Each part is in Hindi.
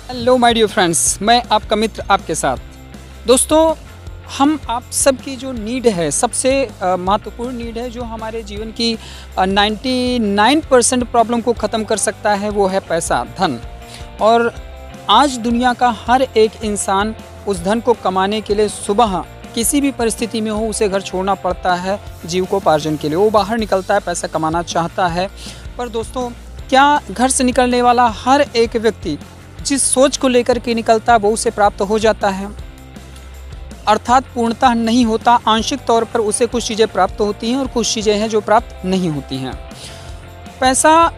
हेलो माय डियर फ्रेंड्स, मैं आपका मित्र आपके साथ। दोस्तों, हम आप सबकी जो नीड है, सबसे महत्वपूर्ण नीड है, जो हमारे जीवन की 99% प्रॉब्लम को ख़त्म कर सकता है, वो है पैसा, धन। और आज दुनिया का हर एक इंसान उस धन को कमाने के लिए सुबह किसी भी परिस्थिति में हो उसे घर छोड़ना पड़ता है जीविकोपार्जन के लिए। वो बाहर निकलता है, पैसा कमाना चाहता है। पर दोस्तों, क्या घर से निकलने वाला हर एक व्यक्ति जिस सोच को लेकर के निकलता है वो उसे प्राप्त हो जाता है? अर्थात पूर्णतः नहीं होता। आंशिक तौर पर उसे कुछ चीज़ें प्राप्त होती हैं और कुछ चीज़ें हैं जो प्राप्त नहीं होती हैं। पैसा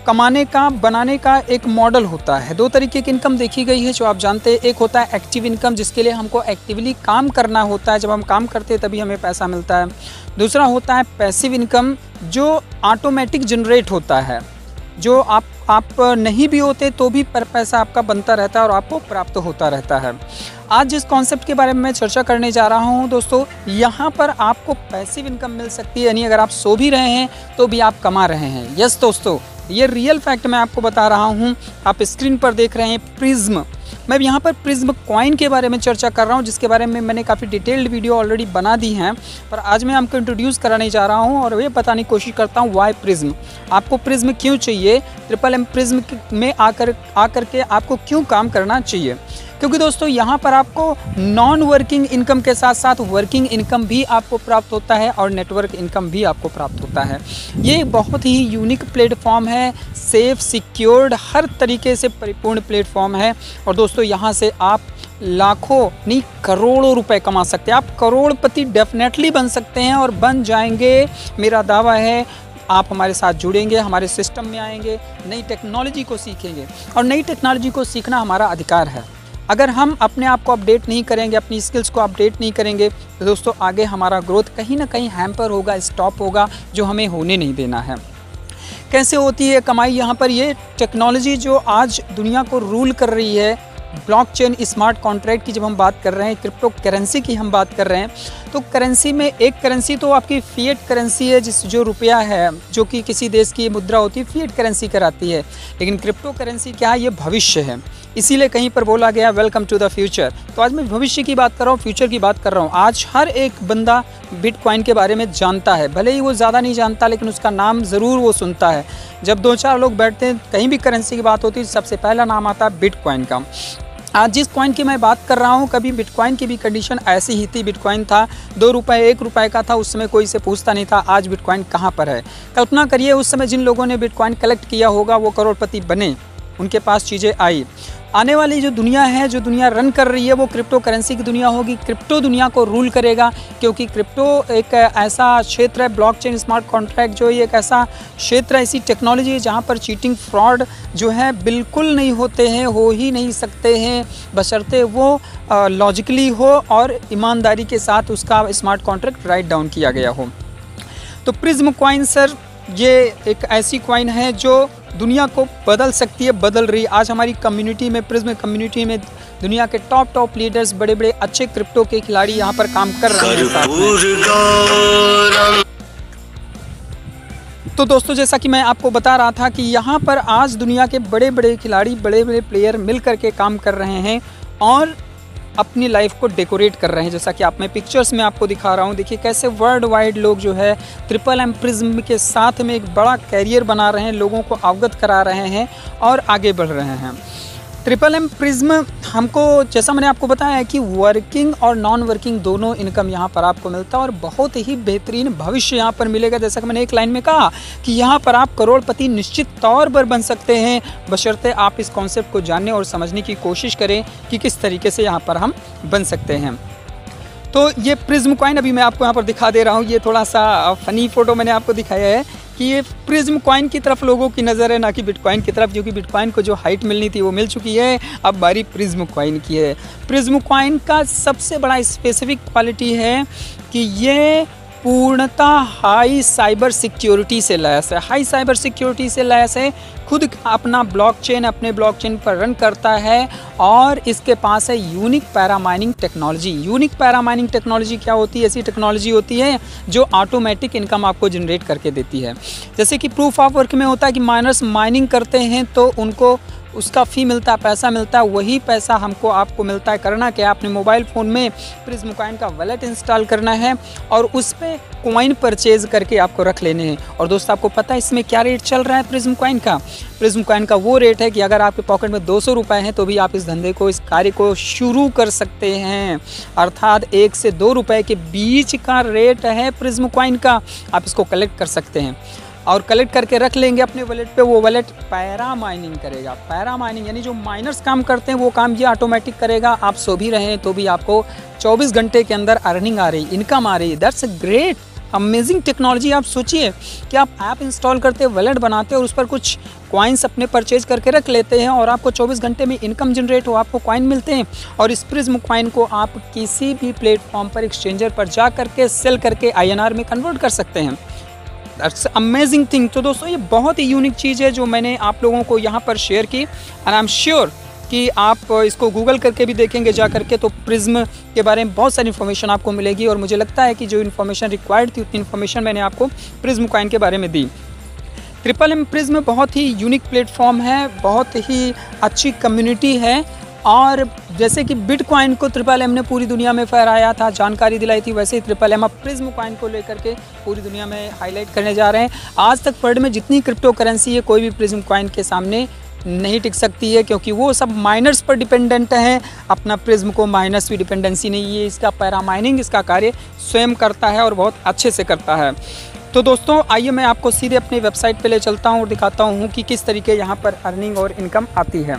कमाने का, बनाने का एक मॉडल होता है। दो तरीके की इनकम देखी गई है जो आप जानते हैं। एक होता है एक्टिव इनकम, जिसके लिए हमको एक्टिवली काम करना होता है। जब हम काम करते हैं तभी हमें पैसा मिलता है। दूसरा होता है पैसिव इनकम, जो ऑटोमेटिक जनरेट होता है, जो आप नहीं भी होते तो भी पर पैसा आपका बनता रहता है और आपको प्राप्त होता रहता है। आज जिस कॉन्सेप्ट के बारे में मैं चर्चा करने जा रहा हूं दोस्तों, यहाँ पर आपको पैसिव इनकम मिल सकती है। यानी अगर आप सो भी रहे हैं तो भी आप कमा रहे हैं। यस दोस्तों, ये रियल फैक्ट मैं आपको बता रहा हूँ। आप स्क्रीन पर देख रहे हैं प्रिज्म। मैं यहाँ पर प्रिज्म कॉइन के बारे में चर्चा कर रहा हूँ, जिसके बारे में मैंने काफ़ी डिटेल्ड वीडियो ऑलरेडी बना दी हैं। पर आज मैं आपको इंट्रोड्यूस कराने जा रहा हूँ और ये बताने की कोशिश करता हूँ वाई प्रिज्म। आपको प्रिज्म क्यों चाहिए, ट्रिपल एम प्रिज्म में आकर के आपको क्यों काम करना चाहिए। क्योंकि दोस्तों, यहाँ पर आपको नॉन वर्किंग इनकम के साथ साथ वर्किंग इनकम भी आपको प्राप्त होता है और नेटवर्क इनकम भी आपको प्राप्त होता है। ये बहुत ही यूनिक प्लेटफॉर्म है, सेफ, सिक्योर्ड, हर तरीके से परिपूर्ण प्लेटफॉर्म है। और दोस्तों, यहाँ से आप लाखों नहीं करोड़ों रुपए कमा सकते हैं। आप करोड़पति डेफिनेटली बन सकते हैं और बन जाएंगे, मेरा दावा है। आप हमारे साथ जुड़ेंगे, हमारे सिस्टम में आएंगे, नई टेक्नोलॉजी को सीखेंगे। और नई टेक्नोलॉजी को सीखना हमारा अधिकार है। अगर हम अपने आप को अपडेट नहीं करेंगे, अपनी स्किल्स को अपडेट नहीं करेंगे, तो दोस्तों आगे हमारा ग्रोथ कहीं ना कहीं हैम्पर होगा, स्टॉप होगा, जो हमें होने नहीं देना है। कैसे होती है कमाई यहाँ पर? ये टेक्नोलॉजी जो आज दुनिया को रूल कर रही है, ब्लॉकचेन, स्मार्ट कॉन्ट्रैक्ट की जब हम बात कर रहे हैं, क्रिप्टो करेंसी की हम बात कर रहे हैं, तो करेंसी में एक करेंसी तो आपकी फिएट करेंसी है, जो रुपया है, जो कि किसी देश की मुद्रा होती है, फिएट करेंसी कराती है। लेकिन क्रिप्टो करेंसी क्या है? ये भविष्य है। इसीलिए कहीं पर बोला गया वेलकम टू द फ्यूचर। तो आज मैं भविष्य की बात कर रहा हूँ, फ्यूचर की बात कर रहा हूँ। आज हर एक बंदा बिटकॉइन के बारे में जानता है। भले ही वो ज़्यादा नहीं जानता, लेकिन उसका नाम ज़रूर वो सुनता है। जब दो चार लोग बैठते हैं, कहीं भी करेंसी की बात होती है, सबसे पहला नाम आता है बिटकॉइन का। आज जिस कॉइन की मैं बात कर रहा हूँ, कभी बिटकॉइन की भी कंडीशन ऐसी ही थी। बिटकॉइन था 2 रुपये, 1 रुपये का था, उस समय कोई से पूछता नहीं था। आज बिटकॉइन कहाँ पर है? कल्पना करिए, उस समय जिन लोगों ने बिटकॉइन कलेक्ट किया होगा वो करोड़पति बने, उनके पास चीज़ें आई। आने वाली जो दुनिया है, जो दुनिया रन कर रही है, वो क्रिप्टो करेंसी की दुनिया होगी। क्रिप्टो दुनिया को रूल करेगा, क्योंकि क्रिप्टो एक ऐसा क्षेत्र है, ब्लॉकचेन, स्मार्ट कॉन्ट्रैक्ट, जो ये एक ऐसा क्षेत्र है, ऐसी टेक्नोलॉजी है जहाँ पर चीटिंग, फ्रॉड जो है बिल्कुल नहीं होते हैं, हो ही नहीं सकते हैं, बशर्ते वो लॉजिकली हो और ईमानदारी के साथ उसका स्मार्ट कॉन्ट्रैक्ट राइट डाउन किया गया हो। तो प्रिज्म कॉइन सर, ये एक ऐसी कॉइन है जो दुनिया को बदल सकती है, बदल रही। आज हमारी कम्युनिटी में, प्रिज्म कम्युनिटी में, दुनिया के टॉप लीडर्स, बड़े बड़े अच्छे क्रिप्टो के खिलाड़ी यहाँ पर काम कर रहे हैं साथ में। तो दोस्तों, जैसा कि मैं आपको बता रहा था कि यहाँ पर आज दुनिया के बड़े बड़े खिलाड़ी, बड़े बड़े प्लेयर मिल करके काम कर रहे हैं और अपनी लाइफ को डेकोरेट कर रहे हैं। जैसा कि मैं पिक्चर्स में आपको दिखा रहा हूँ। देखिए कैसे वर्ल्ड वाइड लोग जो है ट्रिपल एम प्रिज्म के साथ में एक बड़ा कैरियर बना रहे हैं, लोगों को अवगत करा रहे हैं और आगे बढ़ रहे हैं। ट्रिपल एम प्रिज्म हमको, जैसा मैंने आपको बताया है कि वर्किंग और नॉन वर्किंग दोनों इनकम यहाँ पर आपको मिलता है और बहुत ही बेहतरीन भविष्य यहाँ पर मिलेगा। जैसा कि मैंने एक लाइन में कहा कि यहाँ पर आप करोड़पति निश्चित तौर पर बन सकते हैं, बशर्ते आप इस कॉन्सेप्ट को जानने और समझने की कोशिश करें कि किस तरीके से यहाँ पर हम बन सकते हैं। तो ये प्रिज्म कॉइन अभी मैं आपको यहाँ पर दिखा दे रहा हूँ। ये थोड़ा सा फ़नी फ़ोटो मैंने आपको दिखाया है कि ये प्रिज्म कॉइन की तरफ लोगों की नज़र है, ना कि बिटकॉइन की तरफ, क्योंकि बिटकॉइन को जो हाइट मिलनी थी वो मिल चुकी है। अब बारी प्रिज्म कॉइन की है। प्रिज्म कॉइन का सबसे बड़ा स्पेसिफिक क्वालिटी है कि ये पूर्णतः हाई साइबर सिक्योरिटी से लैस है। हाई साइबर सिक्योरिटी से लैस है, खुद अपना ब्लॉकचेन अपने ब्लॉकचेन पर रन करता है और इसके पास है यूनिक पैरामाइनिंग टेक्नोलॉजी। यूनिक पैरामाइनिंग टेक्नोलॉजी क्या होती है? ऐसी टेक्नोलॉजी होती है जो ऑटोमेटिक इनकम आपको जनरेट करके देती है। जैसे कि प्रूफ ऑफ वर्क में होता है कि माइनर्स माइनिंग करते हैं तो उनको उसका फ़ी मिलता है, पैसा मिलता है, वही पैसा हमको आपको मिलता है। करना क्या, अपने मोबाइल फ़ोन में प्रिज्म कॉइन का वॉलेट इंस्टॉल करना है और उस पर कॉइन परचेज़ करके आपको रख लेने हैं। और दोस्त आपको पता है इसमें क्या रेट चल रहा है प्रिज्म कॉइन का? प्रिज्म कॉइन का वो रेट है कि अगर आपके पॉकेट में 200 रुपये हैं तो भी आप इस धंधे को, इस कार्य को शुरू कर सकते हैं। अर्थात 1 से 2 रुपये के बीच का रेट है प्रिज्म कॉइन का। आप इसको कलेक्ट कर सकते हैं और कलेक्ट करके रख लेंगे अपने वॉलेट पे। वो वॉलेट पैरा माइनिंग करेगा। पैरा माइनिंग यानी जो माइनर्स काम करते हैं वो काम ये ऑटोमेटिक करेगा। आप सो भी रहे हैं तो भी आपको 24 घंटे के अंदर अर्निंग आ रही, इनकम आ रही। That's great, amazing technology. आप सोचिए कि आप ऐप इंस्टॉल करते, वॉलेट बनाते और उस पर कुछ कॉइन्स अपने परचेज करके रख लेते हैं और आपको 24 घंटे में इनकम जनरेट हो, आपको कॉइन मिलते हैं। और इस प्रिज्म कॉइन को आप किसी भी प्लेटफॉर्म पर, एक्सचेंजर पर जा करके सेल करके INR में कन्वर्ट कर सकते हैं। That's amazing thing. तो दोस्तों ये बहुत ही यूनिक चीज़ है जो मैंने आप लोगों को यहाँ पर शेयर की। एंड आई एम श्योर कि आप इसको गूगल करके भी देखेंगे जा करके तो प्रिज्म के बारे में बहुत सारी इन्फॉर्मेशन आपको मिलेगी। और मुझे लगता है कि जो इन्फॉर्मेशन रिक्वायर्ड थी उतनी इन्फॉर्मेशन मैंने आपको प्रिज्म कॉइन के बारे में दी। MMM प्रिज्म बहुत ही यूनिक प्लेटफॉर्म है, बहुत ही अच्छी कम्युनिटी है। और जैसे कि बिटकॉइन को MMM ने पूरी दुनिया में फहराया था, जानकारी दिलाई थी, वैसे ही MMM अब प्रिज्म कॉइन को लेकर के पूरी दुनिया में हाईलाइट करने जा रहे हैं। आज तक वर्ल्ड में जितनी क्रिप्टो करेंसी है कोई भी प्रिज्म कॉइन के सामने नहीं टिक सकती है, क्योंकि वो सब माइनर्स पर डिपेंडेंट हैं। अपना प्रिज्म को माइनर्स की डिपेंडेंसी नहीं है। इसका पैरा माइनिंग इसका कार्य स्वयं करता है और बहुत अच्छे से करता है। तो दोस्तों आइए मैं आपको सीधे अपनी वेबसाइट पे ले चलता हूँ और दिखाता हूँ कि किस तरीके यहाँ पर अर्निंग और इनकम आती है।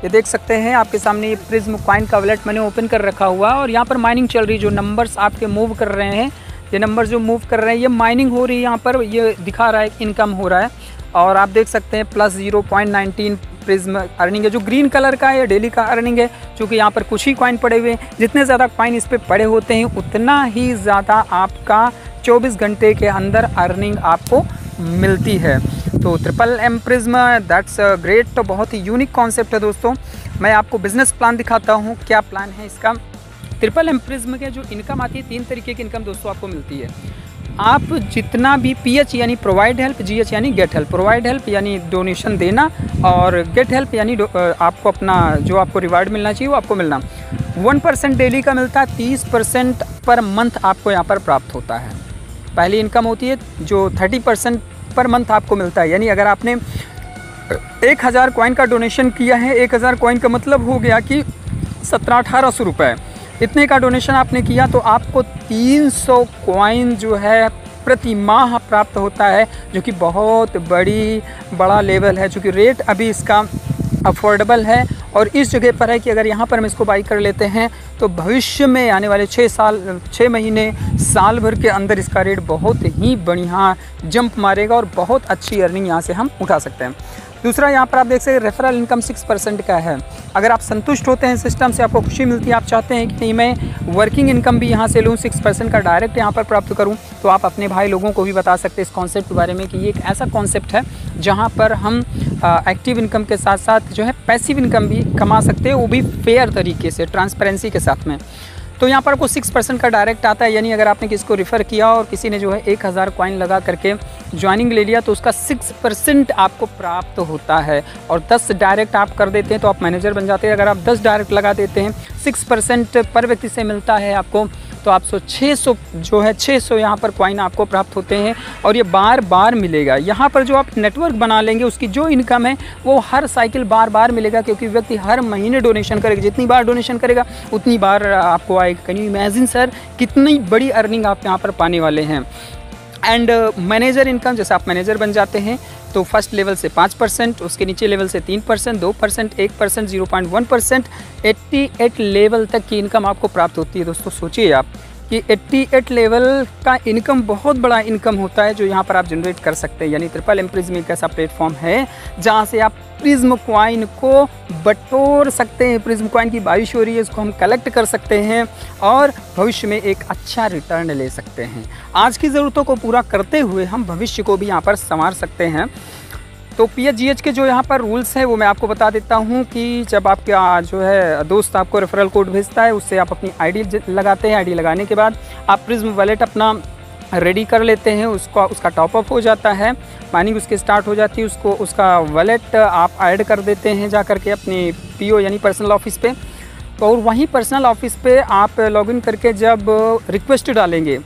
ये देख सकते हैं आपके सामने ये प्रिज्म कॉइन का वॉलेट मैंने ओपन कर रखा हुआ और यहाँ पर माइनिंग चल रही है। जो नंबर्स आपके मूव कर रहे हैं, ये नंबर जो मूव कर रहे हैं ये माइनिंग हो रही है। यहाँ पर ये दिखा रहा है कि इनकम हो रहा है और आप देख सकते हैं प्लस 0.19 प्रिज्म अर्निंग है। जो ग्रीन कलर का है ये डेली का अर्निंग है, क्योंकि यहाँ पर कुछ ही कॉइन पड़े हुए हैं। जितने ज़्यादा कॉइन इस पर पड़े होते हैं उतना ही ज़्यादा आपका 24 घंटे के अंदर अर्निंग आपको मिलती है। तो MMM प्रिज्म दैट्स ग्रेट। तो बहुत ही यूनिक कॉन्सेप्ट है दोस्तों। मैं आपको बिजनेस प्लान दिखाता हूँ, क्या प्लान है इसका। MMM प्रिज्म के जो इनकम आती है, 3 तरीके की इनकम दोस्तों आपको मिलती है। आप जितना भी PH यानी प्रोवाइड हेल्प, GH यानी गेट हेल्प। प्रोवाइड हेल्प यानी डोनेशन देना और गेट हेल्प यानी आपको अपना जो आपको रिवार्ड मिलना चाहिए वो आपको मिलना। 1% डेली का मिलता है, 30% पर मंथ आपको यहाँ पर प्राप्त होता है। पहली इनकम होती है जो 30% पर मंथ आपको मिलता है। यानी अगर आपने 1000 कॉइन का डोनेशन किया है, 1000 कॉइन का मतलब हो गया कि 1700-1800 रुपये, इतने का डोनेशन आपने किया तो आपको 300 कॉइन जो है प्रति माह प्राप्त होता है, जो कि बहुत बड़ा लेवल है। चूँकि रेट अभी इसका अफोर्डेबल है और इस जगह पर है कि अगर यहाँ पर हम इसको बाई कर लेते हैं तो भविष्य में आने वाले 6 महीने, साल भर के अंदर इसका रेट बहुत ही बढ़िया जंप मारेगा और बहुत अच्छी अर्निंग यहाँ से हम उठा सकते हैं। दूसरा यहाँ पर आप देख सकते हैं रेफरल इनकम 6% का है। अगर आप संतुष्ट होते हैं सिस्टम से, आपको खुशी मिलती है, आप चाहते हैं कि नहीं मैं वर्किंग इनकम भी यहाँ से लूँ, 6% का डायरेक्ट यहाँ पर प्राप्त करूँ, तो आप अपने भाई लोगों को भी बता सकते हैं इस कॉन्सेप्ट के बारे में कि ये एक ऐसा कॉन्सेप्ट है जहाँ पर हम एक्टिव इनकम के साथ साथ जो है पैसिव इनकम भी कमा सकते हैं, वो भी फेयर तरीके से, ट्रांसपेरेंसी के साथ में। तो यहाँ पर आपको 6% का डायरेक्ट आता है। यानी अगर आपने किसी को रेफ़र किया और किसी ने जो है 1000 कॉइन लगा करके ज्वाइनिंग ले लिया तो उसका 6% आपको प्राप्त होता है। और 10 डायरेक्ट आप कर देते हैं तो आप मैनेजर बन जाते हैं। अगर आप 10 डायरेक्ट लगा देते हैं, 6% पर व्यक्ति से मिलता है आपको, तो आप 600 जो है 600 यहाँ पर कॉइन आपको प्राप्त होते हैं और ये बार बार मिलेगा। यहाँ पर जो आप नेटवर्क बना लेंगे उसकी जो इनकम है वो हर साइकिल बार बार मिलेगा, क्योंकि व्यक्ति हर महीने डोनेशन करेगा। जितनी बार डोनेशन करेगा उतनी बार आपको आएगा। कैन यू इमेजिन सर, कितनी बड़ी अर्निंग आप यहाँ पर पाने वाले हैं। एंड मैनेजर इनकम, जैसे आप मैनेजर बन जाते हैं तो फर्स्ट लेवल से 5%, उसके नीचे लेवल से 3%, 2%, 1%, 0.1%, 88 लेवल तक की इनकम आपको प्राप्त होती है। दोस्तों सोचिए आप कि 88 लेवल का इनकम बहुत बड़ा इनकम होता है जो यहाँ पर आप जनरेट कर सकते हैं। यानी MMM प्रिज्म एक ऐसा प्लेटफॉर्म है जहाँ से आप प्रिज्म कॉइन को बटोर सकते हैं। प्रिज्म कॉइन की बारिश हो रही है, इसको हम कलेक्ट कर सकते हैं और भविष्य में एक अच्छा रिटर्न ले सकते हैं। आज की ज़रूरतों को पूरा करते हुए हम भविष्य को भी यहाँ पर संवार सकते हैं। तो PHGH के जो यहाँ पर रूल्स हैं वो मैं आपको बता देता हूँ कि जब आपका जो है दोस्त आपको रेफरल कोड भेजता है, उससे आप अपनी ID लगाते हैं। ID लगाने के बाद आप प्रिज्म वॉलेट अपना रेडी कर लेते हैं, उसका टॉप अप हो जाता है, माइनिंग उसकी स्टार्ट हो जाती है, उसका वॉलेट आप ऐड कर देते हैं जा करके अपनी पीओ यानी पर्सनल ऑफिस पे। तो और वहीं पर्सनल ऑफिस पे आप लॉगिन करके जब रिक्वेस्ट डालेंगे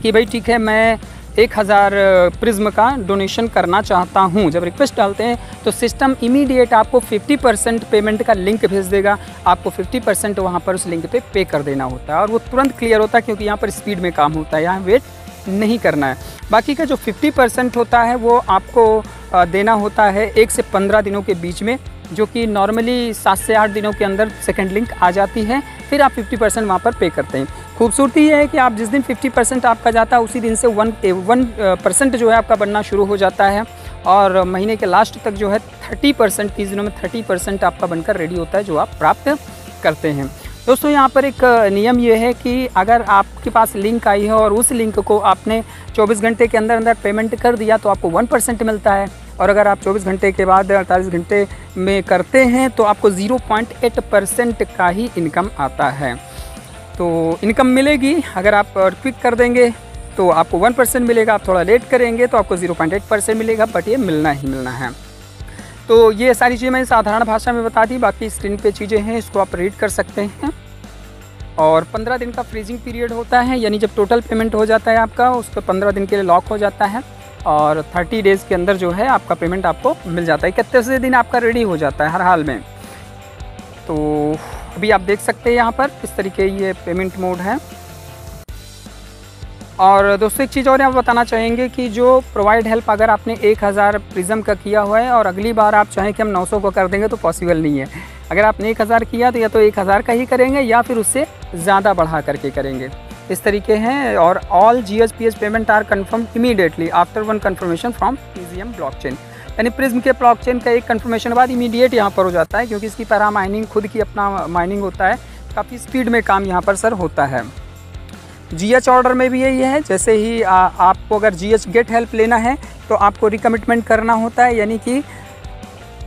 कि भाई ठीक है मैं 1000 प्रिज्म का डोनेशन करना चाहता हूं, जब रिक्वेस्ट डालते हैं तो सिस्टम इमीडिएट आपको 50% पेमेंट का लिंक भेज देगा। आपको 50% वहां पर उस लिंक पे कर देना होता है और वो तुरंत क्लियर होता है, क्योंकि यहाँ पर स्पीड में काम होता है, यहाँ वेट नहीं करना है। बाकी का जो 50% होता है वो आपको देना होता है 1 से 15 दिनों के बीच में, जो कि नॉर्मली 7 से 8 दिनों के अंदर सेकंड लिंक आ जाती है। फिर आप 50% वहाँ पर पे करते हैं। खूबसूरती ये है कि आप जिस दिन 50% आपका जाता है उसी दिन से 1% जो है आपका बनना शुरू हो जाता है और महीने के लास्ट तक जो है 30%, 30 दिनों में 30% आपका बनकर रेडी होता है जो आप प्राप्त करते हैं। दोस्तों यहाँ पर एक नियम ये है कि अगर आपके पास लिंक आई है और उस लिंक को आपने 24 घंटे के अंदर अंदर पेमेंट कर दिया तो आपको 1% मिलता है, और अगर आप 24 घंटे के बाद 48 घंटे में करते हैं तो आपको 0.8% का ही इनकम आता है। तो इनकम मिलेगी, अगर आप क्विक कर देंगे तो आपको 1% मिलेगा, आप थोड़ा लेट करेंगे तो आपको 0.8% मिलेगा, बट ये मिलना ही मिलना है। तो ये सारी चीज़ें मैंने साधारण भाषा में बता दी, बाकी स्क्रीन पे चीज़ें हैं, इसको आप रीड कर सकते हैं। और 15 दिन का फ्रीजिंग पीरियड होता है, यानी जब टोटल पेमेंट हो जाता है आपका उस पर 15 दिन के लिए लॉक हो जाता है और 30 डेज़ के अंदर जो है आपका पेमेंट आपको मिल जाता है। 31वें दिन आपका रेडी हो जाता है हर हाल में। तो अभी आप देख सकते हैं यहाँ पर इस तरीके ये पेमेंट मोड है। और दोस्तों एक चीज़ और यहाँ बताना चाहेंगे कि जो प्रोवाइड हेल्प अगर आपने 1000 प्रिज्म का किया हुआ है और अगली बार आप चाहें कि हम 900 को कर देंगे तो पॉसिबल नहीं है। अगर आपने 1000 किया तो या तो 1000 का ही करेंगे या फिर उससे ज़्यादा बढ़ा करके करेंगे, इस तरीके हैं। और all GHPH payment are confirm immediately after one confirmation from Prism blockchain, यानी प्रिज्म के ब्लॉकचेन का एक कन्फर्मेशन बाद इमीडिएट यहाँ पर हो जाता है, क्योंकि इसकी पैरा माइनिंग खुद की अपना माइनिंग होता है, काफ़ी स्पीड में काम यहाँ पर सर होता है। GH ऑर्डर में भी यही है, जैसे ही आपको अगर GH गेट हेल्प लेना है तो आपको रिकमिटमेंट करना होता है, यानी कि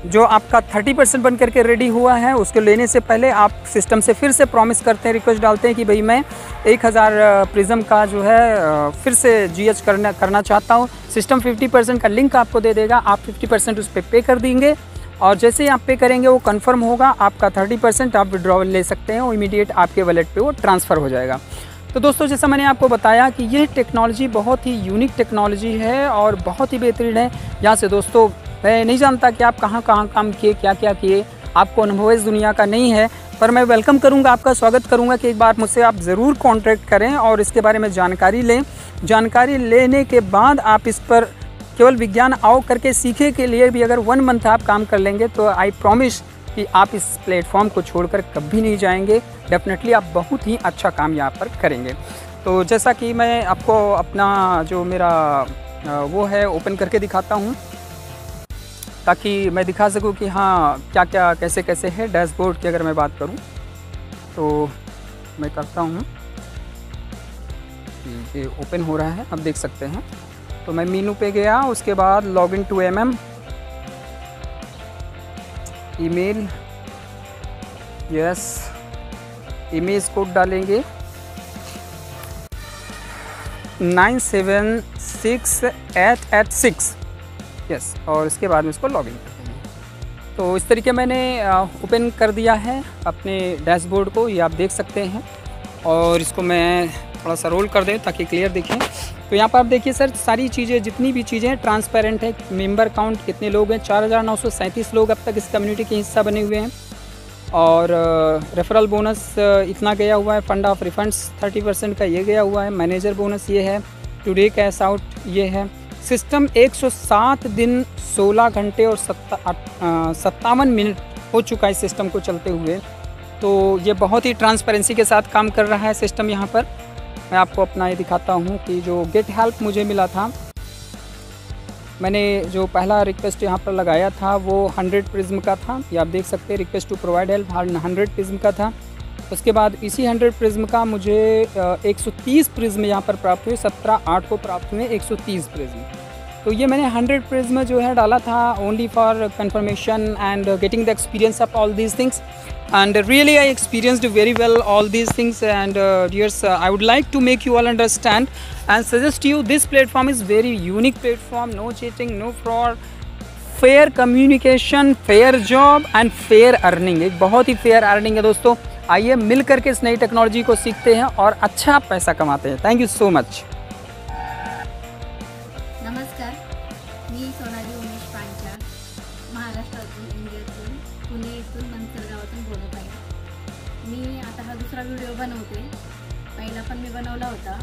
जो आपका 30% बन करके रेडी हुआ है उसको लेने से पहले आप सिस्टम से फिर से प्रॉमिस करते हैं, रिक्वेस्ट डालते हैं कि भाई मैं 1000 प्रिज्म का जो है फिर से GH करना चाहता हूँ। सिस्टम 50% का लिंक आपको दे देगा, आप 50% उस पर पे कर देंगे और जैसे ही आप पे करेंगे वो कंफर्म होगा, आपका 30% आप विड्रॉवल ले सकते हैं, वो इमीडिएट आपके वॉलेट पे वो ट्रांसफ़र हो जाएगा। तो दोस्तों जैसा मैंने आपको बताया कि ये टेक्नोलॉजी बहुत ही यूनिक टेक्नोलॉजी है और बहुत ही बेहतरीन है। यहाँ से दोस्तों मैं नहीं जानता कि आप कहाँ काम किए, क्या क्या किए, आपको अनुभव इस दुनिया का नहीं है, पर मैं वेलकम करूँगा, आपका स्वागत करूँगा कि एक बार मुझसे आप ज़रूर कॉन्टैक्ट करें और इसके बारे में जानकारी लें। जानकारी लेने के बाद आप इस पर केवल विज्ञान आओ करके सीखे के लिए भी अगर 1 मंथ आप काम कर लेंगे तो आई प्रॉमिस कि आप इस प्लेटफॉर्म को छोड़कर कभी नहीं जाएंगे। डेफिनेटली आप बहुत ही अच्छा काम यहाँ पर करेंगे। तो जैसा कि मैं आपको अपना जो मेरा वो है ओपन करके दिखाता हूँ, ताकि मैं दिखा सकूँ कि हाँ क्या क्या कैसे कैसे है। डैशबोर्ड की अगर मैं बात करूँ तो मैं करता हूँ, ये ओपन हो रहा है, आप देख सकते हैं। तो मैं मीनू पे गया, उसके बाद login to email, yes image code डालेंगे 976886, यस, और इसके बाद में इसको लॉगिन करते हैं। तो इस तरीके मैंने ओपन कर दिया है अपने डैशबोर्ड को, ये आप देख सकते हैं। और इसको मैं थोड़ा सा रोल कर दें ताकि क्लियर दिखें। तो यहाँ पर आप देखिए सर, सारी चीज़ें जितनी भी चीज़ें हैं ट्रांसपेरेंट है। मेंबर काउंट कितने लोग हैं, 4937 लोग अब तक इस कम्युनिटी के हिस्सा बने हुए हैं। और रेफरल बोनस इतना गया हुआ है, फंड ऑफ रिफंड्स 30% का ये गया हुआ है, मैनेजर बोनस ये है, टुडे कैश आउट ये है। सिस्टम 107 दिन 16 घंटे और 57 मिनट हो चुका है इस सिस्टम को चलते हुए। तो ये बहुत ही ट्रांसपेरेंसी के साथ काम कर रहा है सिस्टम। यहाँ पर मैं आपको अपना ये दिखाता हूँ कि जो गेट हेल्प मुझे मिला था, मैंने जो पहला रिक्वेस्ट यहाँ पर लगाया था वो 100 प्रिज्म का था, ये आप देख सकते हैं। Request to provide help 100 Prism का था। उसके बाद इसी 100 प्रिज्म का मुझे 130 प्रिज्म यहाँ पर प्राप्त हुए, 17/8 को प्राप्त हुए 130 प्रिज्म। तो ये मैंने 100 प्रिज्म जो है डाला था only for confirmation and getting the experience of all these things, and really I experienced very well all these things. And dears, I would like to make you all understand and suggest you this platform is very unique platform, no cheating, no fraud, fair communication, fair job and fair earning. एक बहुत ही फेयर अर्निंग है दोस्तों। आइए मिल करके इस नई टेक्नोलॉजी को सीखते हैं और अच्छा पैसा कमाते हैं। Thank you so much. नमस्कार, मी सोनाली उमेश पांचाळ, महाराष्ट्रातून, इंडियातून, पुणे इथून मंचर गावातून बोलत आहे। मी आता हा दुसरा व्हिडिओ बनवते। पहिला पण मी बनवला होता,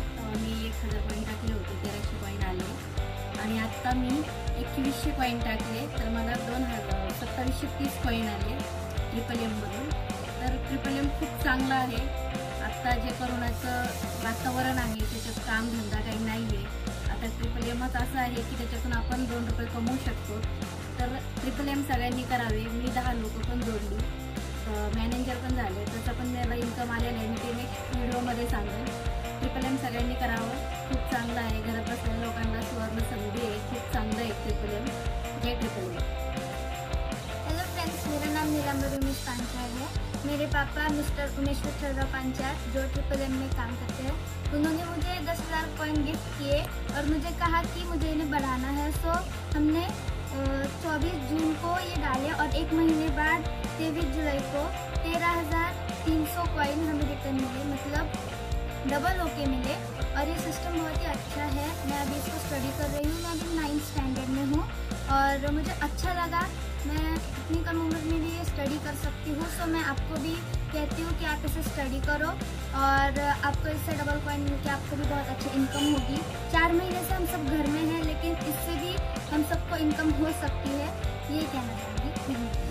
मी 1000 कॉईन टाकले होते, 1300 कॉईन आले आणि आता मी 2100 कॉईन टाकले तर मला 2730 कॉईन आले ट्रिपल मधून। तर ट्रिपल एम खूप चांगला आहे। आता जे कोरोनाचं वातावरण आहे त्याच्यात काम धंदा काही नाही आहे। आता ट्रिपल एमच असं आहे की त्याच्यातून आपण 2 रुपये कमवू शकतो। तर ट्रिपल एम सगळ्यांनी करावे। मी 10 लोक पण जोडली, मॅनेजर पण झाले, त्याचा पण मला इन्कम आलेला आहे। मी ते नेक्स्ट व्हिडिओमध्ये सांगेन। ट्रिपल एम सगळ्यांनी करावं, खूप चांगलं आहे। घरात बसलेल्या लोकांना सुवर्ण संधी आहे, खूप चांगलं आहे ट्रिपल एम। जय ट्रिपल एम। हेलो फ्रेंड्स, मेरा नाम नीलांबर उमेश पांचाळ है। मेरे पापा मिस्टर उमेश विठलराव पांचाळ जो ट्रिपल एम में काम करते हैं, उन्होंने मुझे 10,000 कॉइन गिफ्ट किए और मुझे कहा कि मुझे इन्हें बढ़ाना है। सो हमने 24 जून को ये डाले और 1 महीने बाद 23 जुलाई को 13,300 कॉइन हमें रिटर्न मिले, मतलब डबल होके मिले। और ये सिस्टम बहुत ही अच्छा है। मैं अभी इसको स्टडी कर रही हूँ। मैं अभी 9th स्टैंडर्ड में हूँ और मुझे अच्छा लगा। मैं इतनी कम उम्र में भी ये स्टडी कर सकती हूँ। सो मैं आपको भी कहती हूँ कि आप इसे स्टडी करो और आपको इससे डबल कॉइन मिलकर आपको भी बहुत अच्छी इनकम होगी। 4 महीने से हम सब घर में हैं, लेकिन इससे भी हम सबको इनकम हो सकती है, ये कहना चाहूँगी।